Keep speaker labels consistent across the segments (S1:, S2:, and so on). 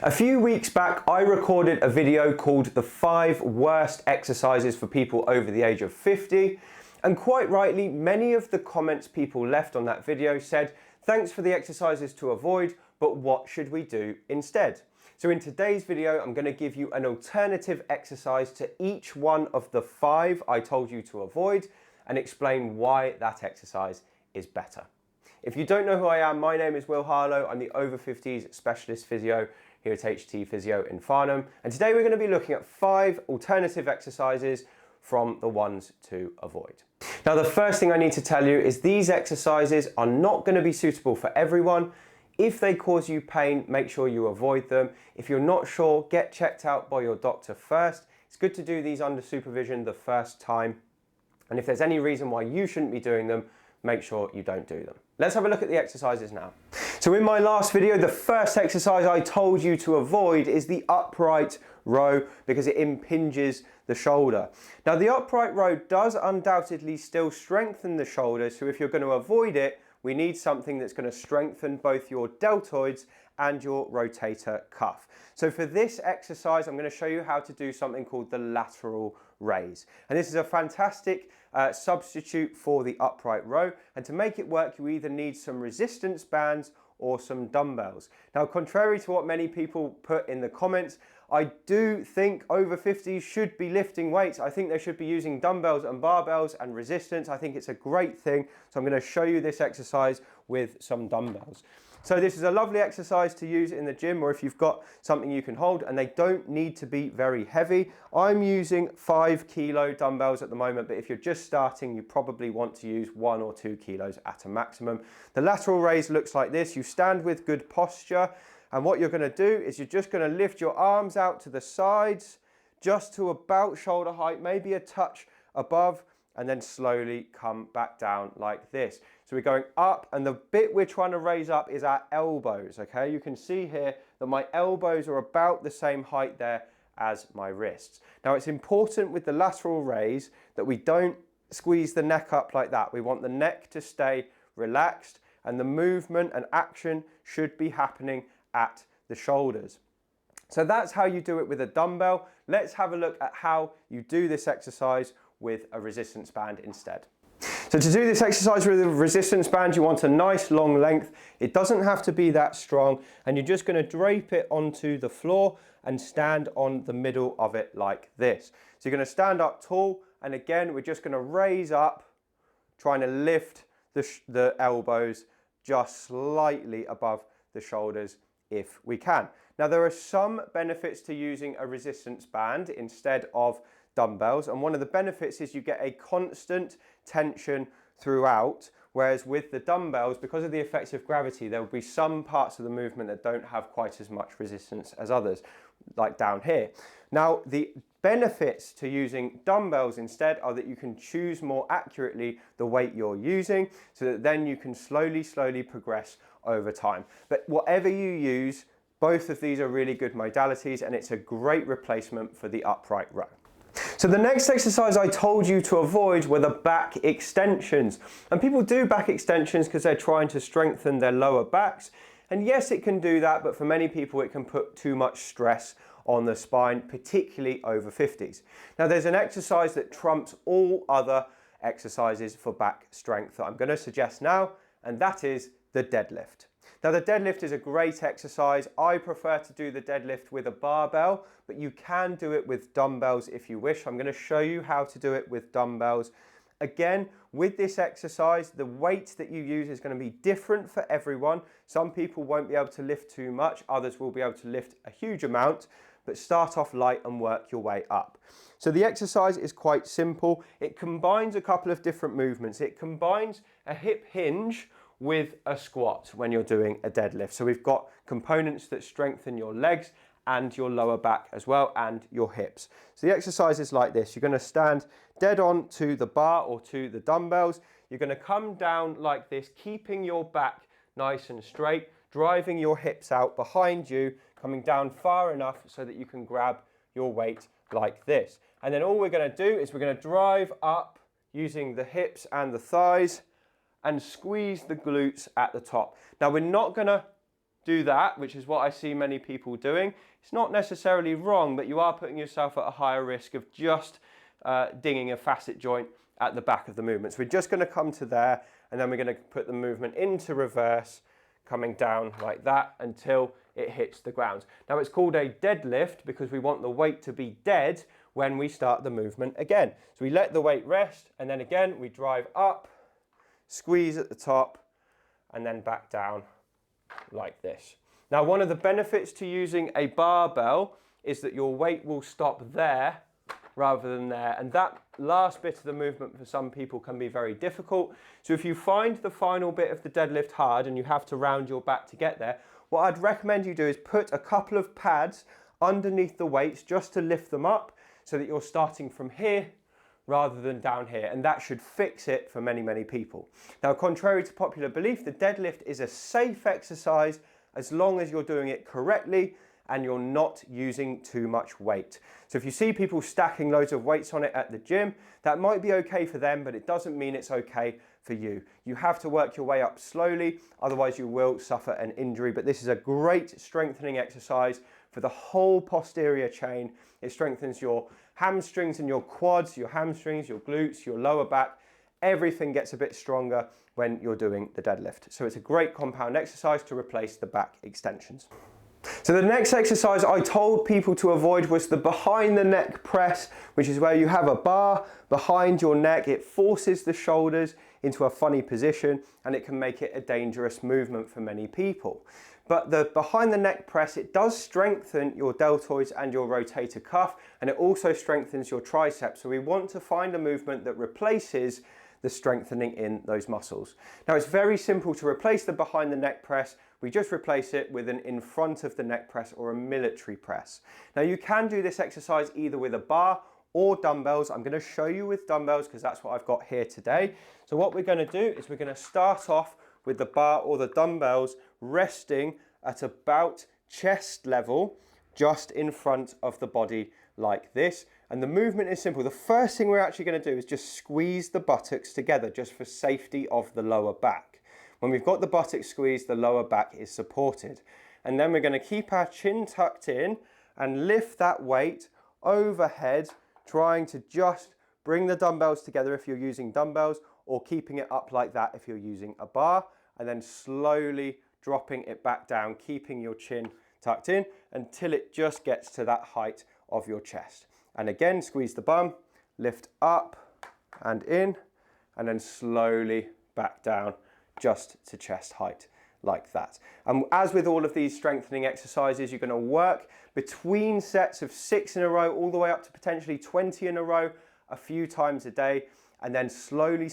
S1: A few weeks back, I recorded a video called the 5 worst exercises for people over the age of 50. And quite rightly, many of the comments people left on that video said, thanks for the exercises to avoid, but what should we do instead? So in today's video, I'm going to give you an alternative exercise to each one of the 5 I told you to avoid and explain why that exercise is better. If you don't know who I am, my name is Harlow. I'm the Over-Fifties specialist physio here at HT Physio in Farnham. And today we're going to be looking at 5 alternative exercises from the ones to avoid. Now, the first thing I need to tell you is these exercises are not going to be suitable for everyone. If they cause you pain, make sure you avoid them. If you're not sure, get checked out by your doctor first. It's good to do these under supervision the first time. And if there's any reason why you shouldn't be doing them, make sure you don't do them. Let's have a look at the exercises now. So in my last video, the first exercise I told you to avoid is the upright row because it impinges the shoulder. Now, the upright row does undoubtedly still strengthen the shoulder, so if you're going to avoid it, we need something that's going to strengthen both your deltoids and your rotator cuff. So for this exercise, I'm going to show you how to do something called the lateral raise. And this is a fantastic substitute for the upright row. And to make it work, you either need some resistance bands or some dumbbells. Now, contrary to what many people put in the comments, I do think over 50s should be lifting weights. I think they should be using dumbbells and barbells and resistance. I think it's a great thing. So I'm going to show you this exercise with some dumbbells. So this is a lovely exercise to use in the gym or if you've got something you can hold, and they don't need to be very heavy. I'm using 5 kilo dumbbells at the moment, but if you're just starting, you probably want to use 1 or 2 kilos at a maximum. The lateral raise looks like this. You stand with good posture, and what you're going to do is you're just going to lift your arms out to the sides, just to about shoulder height, maybe a touch above, and then slowly come back down like this. So we're going up, and the bit we're trying to raise up is our elbows, okay? You can see here that my elbows are about the same height there as my wrists. Now, it's important with the lateral raise that we don't squeeze the neck up like that. We want the neck to stay relaxed, and the movement and action should be happening at the shoulders. So that's how you do it with a dumbbell. Let's have a look at how you do this exercise with a resistance band instead. So to do this exercise with a resistance band, you want a nice long length. It doesn't have to be that strong, and you're just going to drape it onto the floor and stand on the middle of it like this. So you're going to stand up tall, and again, we're just going to raise up, trying to lift the elbows just slightly above the shoulders if we can. Now, there are some benefits to using a resistance band instead of dumbbells, and one of the benefits is you get a constant tension throughout, whereas with the dumbbells, because of the effects of gravity, there will be some parts of the movement that don't have quite as much resistance as others, like down here. Now, the benefits to using dumbbells instead are that you can choose more accurately the weight you're using, so that then you can slowly progress over time. But whatever you use, both of these are really good modalities, and it's a great replacement for the upright row. So the next exercise I told you to avoid were the back extensions. And people do back extensions because they're trying to strengthen their lower backs. And yes, it can do that, but for many people it can put too much stress on the spine, particularly over 50s. Now, there's an exercise that trumps all other exercises for back strength that I'm going to suggest now, and that is the deadlift. Now, the deadlift is a great exercise. I prefer to do the deadlift with a barbell, but you can do it with dumbbells if you wish. I'm going to show you how to do it with dumbbells. Again, with this exercise, the weight that you use is going to be different for everyone. Some people won't be able to lift too much, others will be able to lift a huge amount, but start off light and work your way up. So the exercise is quite simple. It combines a couple of different movements. It combines a hip hinge with a squat when you're doing a deadlift. So we've got components that strengthen your legs and your lower back as well, and your hips. So the exercise is like this. You're going to stand dead on to the bar or to the dumbbells. You're going to come down like this, keeping your back nice and straight, driving your hips out behind you, coming down far enough so that you can grab your weight like this. And then all we're going to do is we're going to drive up using the hips and the thighs and squeeze the glutes at the top. Now, we're not going to do that, which is what I see many people doing, it's not necessarily wrong, but you are putting yourself at a higher risk of just dinging a facet joint at the back of the movement. So we're just going to come to there, and then we're going to put the movement into reverse, coming down like that until it hits the ground. Now it's called a deadlift because we want the weight to be dead when we start the movement again. So we let the weight rest, and then again we drive up, squeeze at the top, and then back down like this. Now, one of the benefits to using a barbell is that your weight will stop there rather than there, and that last bit of the movement for some people can be very difficult. So if you find the final bit of the deadlift hard and you have to round your back to get there, what I'd recommend you do is put a couple of pads underneath the weights just to lift them up so that you're starting from here rather than down here, and that should fix it for many, many people. Now, contrary to popular belief, the deadlift is a safe exercise as long as you're doing it correctly and you're not using too much weight. So if you see people stacking loads of weights on it at the gym, that might be okay for them, but it doesn't mean it's okay for you. You have to work your way up slowly, otherwise you will suffer an injury. But this is a great strengthening exercise for the whole posterior chain. It strengthens your hamstrings and your quads, your hamstrings, your glutes, your lower back. Everything gets a bit stronger when you're doing the deadlift. So it's a great compound exercise to replace the back extensions. So the next exercise I told people to avoid was the behind the neck press, which is where you have a bar behind your neck. It forces the shoulders into a funny position and it can make it a dangerous movement for many people. But the behind the neck press, it does strengthen your deltoids and your rotator cuff, and it also strengthens your triceps. So we want to find a movement that replaces the strengthening in those muscles. Now it's very simple to replace the behind the neck press. We just replace it with an in front of the neck press or a military press. Now you can do this exercise either with a bar or dumbbells. I'm going to show you with dumbbells because that's what I've got here today. So what we're going to do is we're going to start off with the bar or the dumbbells resting at about chest level, just in front of the body like this. And the movement is simple. The first thing we're actually going to do is just squeeze the buttocks together just for safety of the lower back. When we've got the buttocks squeezed, the lower back is supported. And then we're going to keep our chin tucked in and lift that weight overhead, trying to just bring the dumbbells together if you're using dumbbells, or keeping it up like that if you're using a bar, and then slowly dropping it back down, keeping your chin tucked in until it just gets to that height of your chest. And again, squeeze the bum, lift up and in, and then slowly back down just to chest height like that. And as with all of these strengthening exercises, you're going to work between sets of 6 in a row all the way up to potentially 20 in a row a few times a day, and then slowly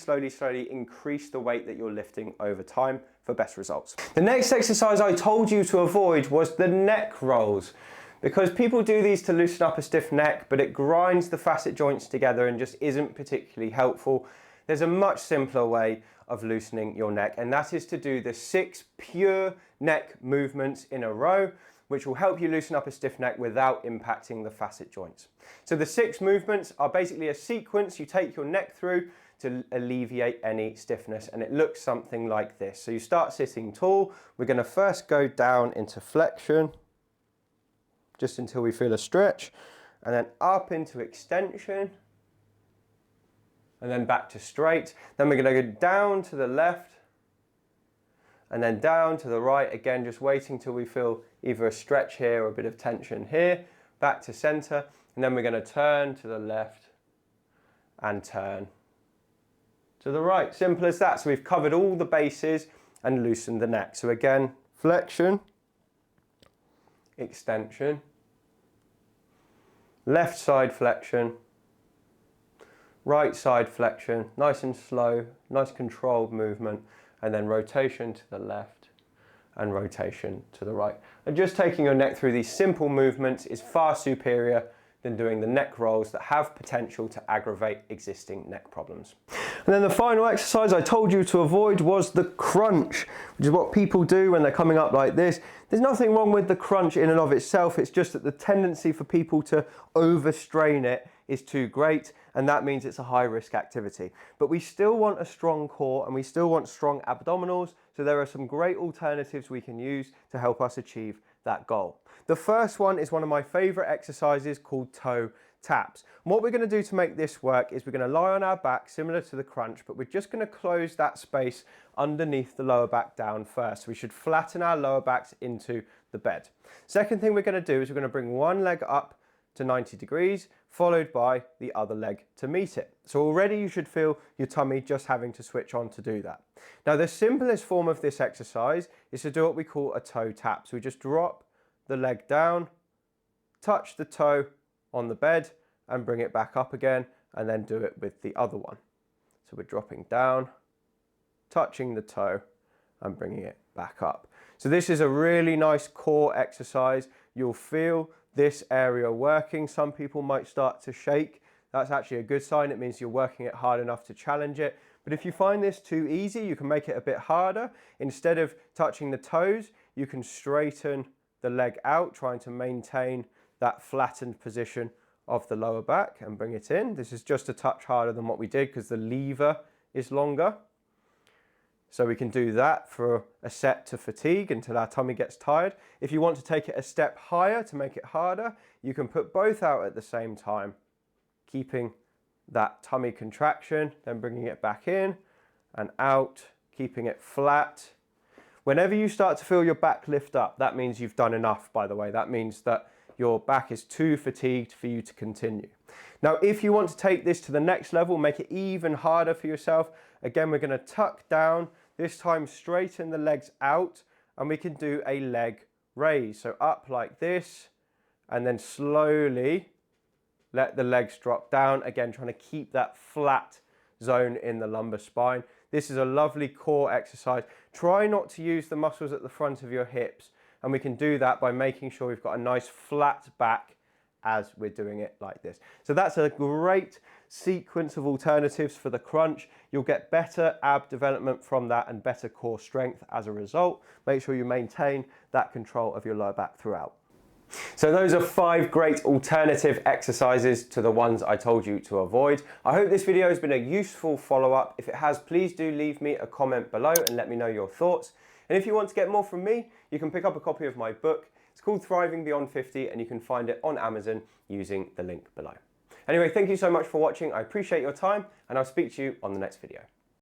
S1: increase the weight that you're lifting over time for best results. The next exercise I told you to avoid was the neck rolls, because people do these to loosen up a stiff neck, but it grinds the facet joints together and just isn't particularly helpful. There's a much simpler way of loosening your neck, and that is to do the 6 pure neck movements in a row, which will help you loosen up a stiff neck without impacting the facet joints. So the 6 movements are basically a sequence you take your neck through to alleviate any stiffness, and it looks something like this. So you start sitting tall. We're going to first go down into flexion, just until we feel a stretch, and then up into extension, and then back to straight. Then we're going to go down to the left, and then down to the right, again just waiting till we feel either a stretch here or a bit of tension here, back to center, and then we're going to turn to the left and turn to the right. Simple as that. So we've covered all the bases and loosened the neck. So again, flexion, extension, left side flexion, right side flexion, nice and slow, nice controlled movement, and then rotation to the left and rotation to the right. And just taking your neck through these simple movements is far superior than doing the neck rolls that have potential to aggravate existing neck problems. And then the final exercise I told you to avoid was the crunch, which is what people do when they're coming up like this. There's nothing wrong with the crunch in and of itself, it's just that the tendency for people to overstrain it is too great, and that means it's a high risk activity. But we still want a strong core and we still want strong abdominals, so there are some great alternatives we can use to help us achieve that goal. The first one is one of my favorite exercises called toe taps. And what we're going to do to make this work is we're going to lie on our back similar to the crunch, but we're just going to close that space underneath the lower back down first. We should flatten our lower backs into the bed. Second thing we're going to do is we're going to bring one leg up to 90 degrees, followed by the other leg to meet it. So already you should feel your tummy just having to switch on to do that. Now the simplest form of this exercise is to do what we call a toe tap. So we just drop the leg down, touch the toe on the bed and bring it back up again, and then do it with the other one. So we're dropping down, touching the toe and bringing it back up. So this is a really nice core exercise. You'll feel this area working. Some people might start to shake. That's actually a good sign. It means you're working it hard enough to challenge it. But if you find this too easy, you can make it a bit harder. Instead of touching the toes, you can straighten the leg out, trying to maintain that flattened position of the lower back and bring it in. This is just a touch harder than what we did because the lever is longer. So we can do that for a set to fatigue until our tummy gets tired. If you want to take it a step higher to make it harder, you can put both out at the same time, keeping that tummy contraction, then bringing it back in and out, keeping it flat. Whenever you start to feel your back lift up, that means you've done enough, by the way. That means that your back is too fatigued for you to continue. Now, if you want to take this to the next level, make it even harder for yourself, again, we're going to tuck down, this time straighten the legs out, and we can do a leg raise. So up like this, and then slowly let the legs drop down, again, trying to keep that flat zone in the lumbar spine. This is a lovely core exercise. Try not to use the muscles at the front of your hips, and we can do that by making sure we've got a nice flat back as we're doing it like this. So that's a great sequence of alternatives for the crunch. You'll get better ab development from that and better core strength as a result. Make sure you maintain that control of your lower back throughout. So those are 5 great alternative exercises to the ones I told you to avoid. I hope this video has been a useful follow-up. If it has, please do leave me a comment below and let me know your thoughts. And if you want to get more from me, you can pick up a copy of my book. It's called Thriving Beyond 50 and you can find it on Amazon using the link below. Anyway, thank you so much for watching. I appreciate your time and I'll speak to you on the next video.